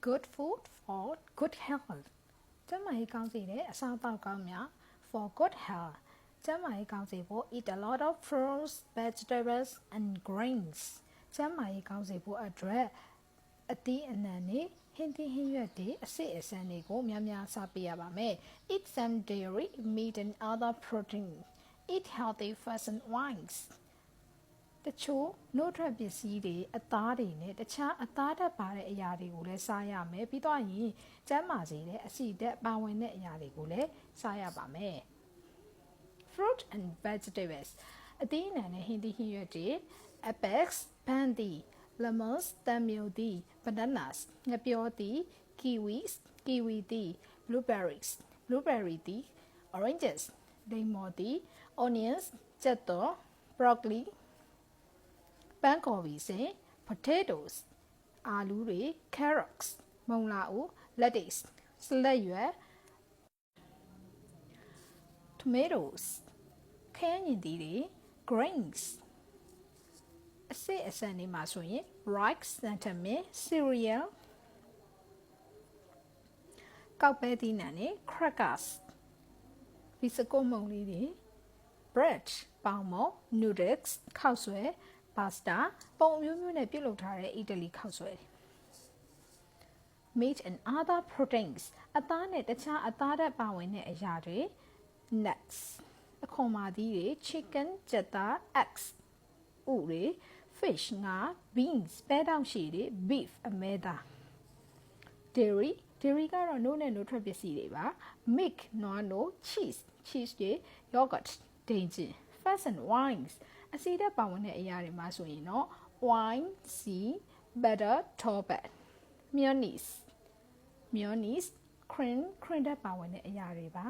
good food for good health ကျန်းမာရေးကောင်းစေတဲ့အစားအသောက်ကောင်းများ for good health ကျန်းမာရေးကောင်းစေဖို့ eat a lot of fruits vegetables and grains ကျန်းမာရေးကောင်းစေဖို့အတွက်အသီးအနှံတွေဟင်းသီးဟင်းရွက်တွေအစစ်အဆန်တွေကိုများများစားပေးရပါမယ် eat some dairy meat and other protein eat healthy fats and wines တချို့နှုတ်ထွက်ပစ္စည်းတွေအသားတွေနဲ့တခြားအသားဓာတ်ပါတဲ့အရာတွေကိုလည်းစားရမယ်ပြီးတော့ရင်ကျန်းမာစေတဲ့အဆီဓာတ်ပါဝင်တဲ့အရာတွေကိုလည်းစားရပါမယ် fruit and vegetables အသီးအနှံနဲ့ဟင်းသီးဟင်းရွက်တွေ apples ပန်းသီး lemons တန်မျိုးသီး bananas ငပြောသီး kiwis ကီဝီသီး blueberries သီး oranges လိမ္မော်သီး onions ကြက်သွန် broccoli ပန်းကော်ပီစင် potatoes အာလူးတွေ carrots မုံလာဦး lettuce စလက်ရွက် tomatoes ခရမ်းညင်သီးတွေ grains အစစ်အဆန်တွေမှာဆိုရင် rice စံထမင်း cereal ကောက်ပဲသီးနှံတွေ crackers ဘီစကွတ်မုန့်လေးတွေ bread ပေါင်မုန့် noodles ခောက်ဆွဲ pasta ပုံအမျိုးမျိုးနဲ့ပြုလုပ်ထားတဲ့အီတလီခောက်ဆွဲ meat and other proteins အသားနဲ့တခြားအသားဓာတ်ပါဝင်တဲ့အရာတွေ nuts အခွန်မာသီးတွေ chicken ကြက်သား eggs ဥတွေ fish ငါ beans ပဲတောင်ရှည်တွေ beef အမဲသား dairy ကတော့နို့နဲ့နို့ထွက်ပစ္စည်းတွေပါ milk နွားနို့ cheese တွေ yogurt ဒိန်ဂျင် fats and wines အဆီဓာတ်ပါဝင်တဲ့အရာတွေမှာဆိုရင်တော့ wine ဆီ butter ထောပတ် mayonnaise cream ဓာတ်ပါဝင်တဲ့အရာတွေပါ